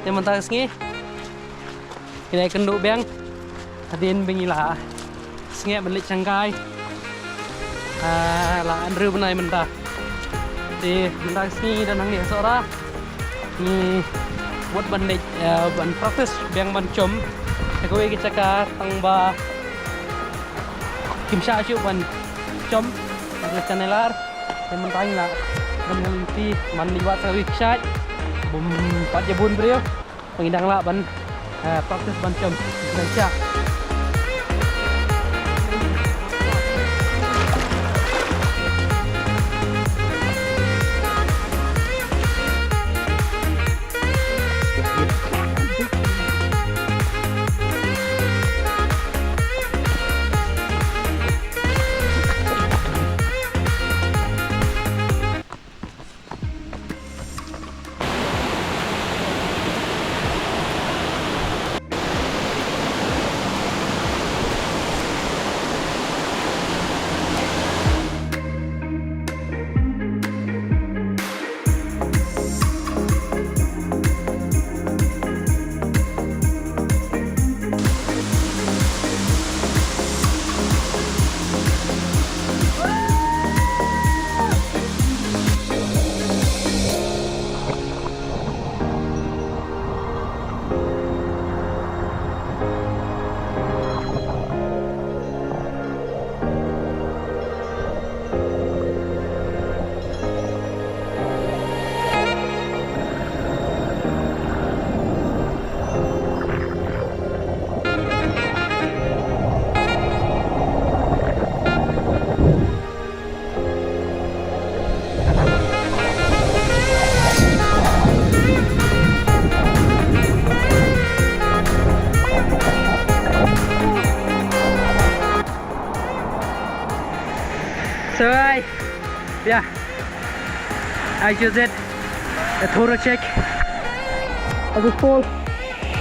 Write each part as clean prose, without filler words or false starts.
Teman tas ngi. Kini kenduk beng. Hadin bengila. Snge balik cangkai. Lah Andrew benai mentah. Di bentar sini dan nang ni Sohra. Ni buat bandit ban practice beng ban chom. Aku ingin cakap tangba kim sha chu ban chom. Ada channelar. Teman tang lah. Meneliti man liwat sawik syat. Bum 4 jabun beliau. Pengidang lah ban practice ban chom. Indonesia. So yeah, I just did a thorough check of the fall,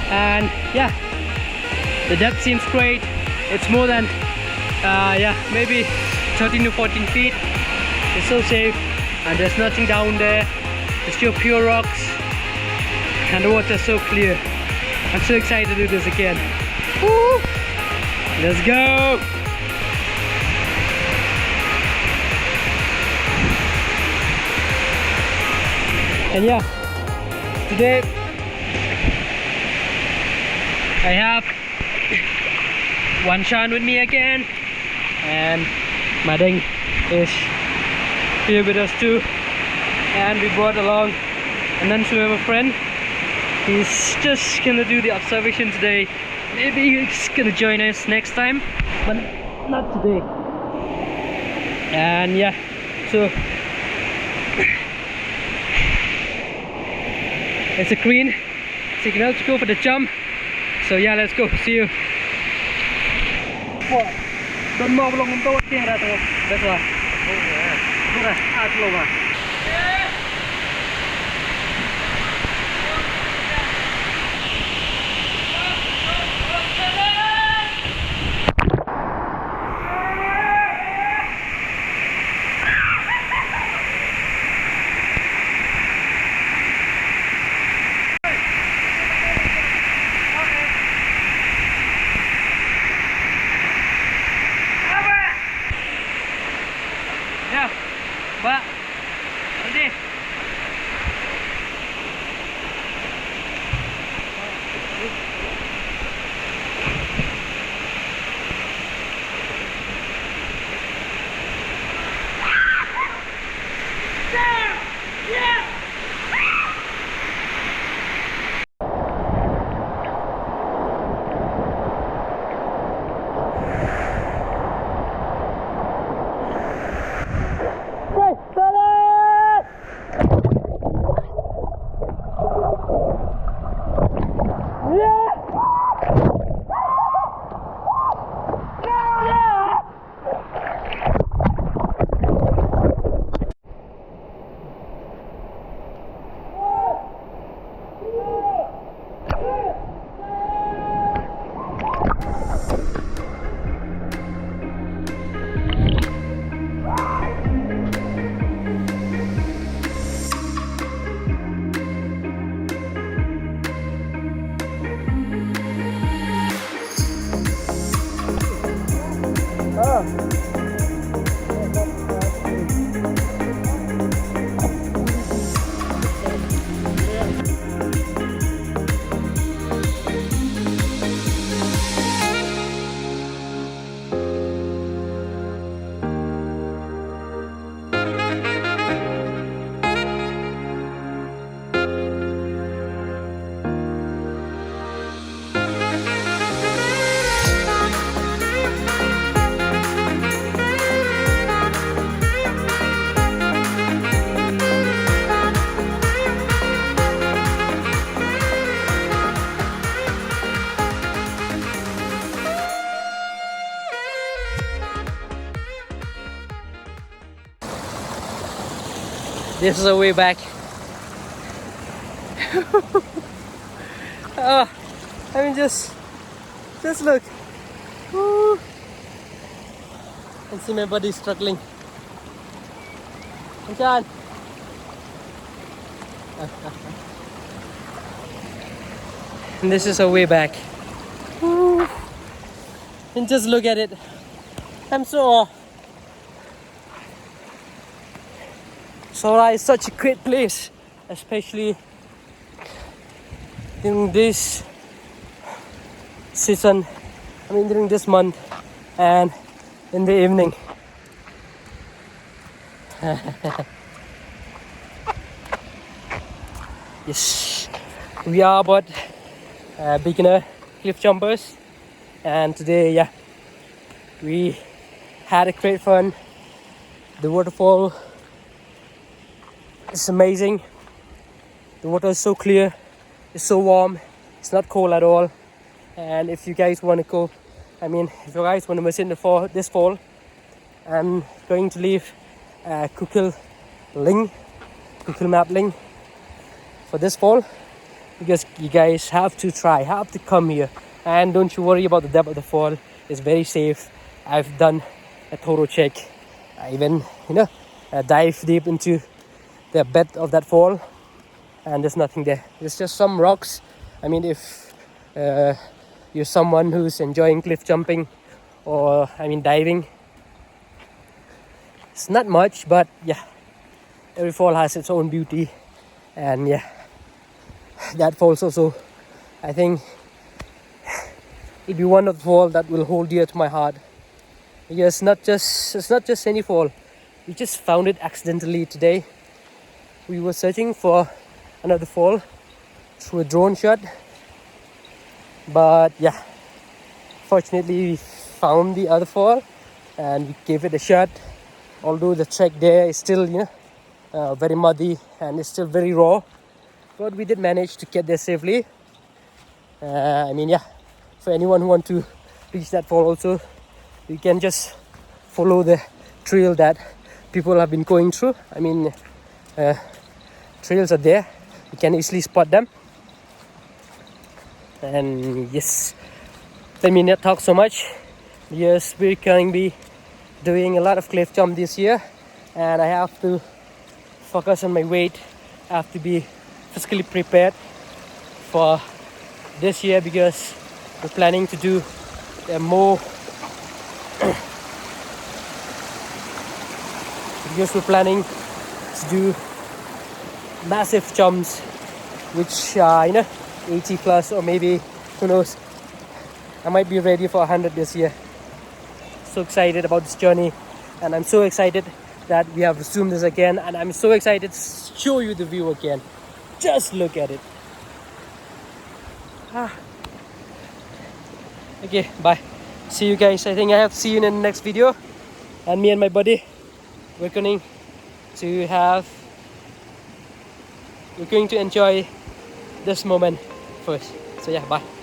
and yeah, the depth seems great. It's more than maybe 13 to 14 feet. It's so safe, and there's nothing down there. It's still pure rocks, and the water's so clear. I'm so excited to do this again. Woo! Let's go! And yeah, today I have Wanshan with me again, and Madeng is here with us too, and we brought along an unswimmer friend. He's just gonna do the observation today. Maybe he's gonna join us next time, but not today. And yeah, so it's a green signal to go for the jump. So yeah, let's go. See you. Don't move along the thing. That's why. But This is a way back. I mean, just look. Woo. And see my body struggling. John. And this is a way back. Woo. And just look at it. I'm so. Sohra is such a great place, especially during this season. I mean, during this month and in the evening. Yes, we are about beginner cliff jumpers, and today, yeah, we had a great fun. The waterfall is amazing. The water is so clear, it's so warm, it's not cold at all. And if you guys want to go, I mean, if you guys want to visit this fall, I'm going to leave a Google map link for this fall, because you guys have to come here. And don't you worry about the depth of the fall. It's very safe. I've done a thorough check. I even dive deep into the bed of that fall, and there's nothing there. There's just some rocks. I mean, if you're someone who's enjoying cliff jumping or diving, it's not much, but yeah, every fall has its own beauty. And yeah, that fall's also, I think, it'll be one of the falls that will hold dear to my heart, because it's not just any fall. We just found it accidentally today. We were searching for another fall through a drone shot, but yeah, fortunately we found the other fall and we gave it a shot. Although the track there is still very muddy and it's still very raw, but we did manage to get there safely. I mean, yeah, for anyone who want to reach that fall also, you can just follow the trail that people have been going through. I mean, trails are there, you can easily spot them. And yes, let me not talk so much. Yes, we're going to be doing a lot of cliff jump this year, and I have to focus on my weight. I have to be physically prepared for this year, because we're planning to do more because we're planning to do massive jumps, which are 80 plus, or maybe, who knows, I might be ready for 100 this year. So excited about this journey, and I'm so excited that we have resumed this again, and I'm so excited to show you the view again. Just look at it. Okay, bye. See you guys. I think I have to see you in the next video. And me and my buddy, we're going to enjoy this moment first. So yeah, bye.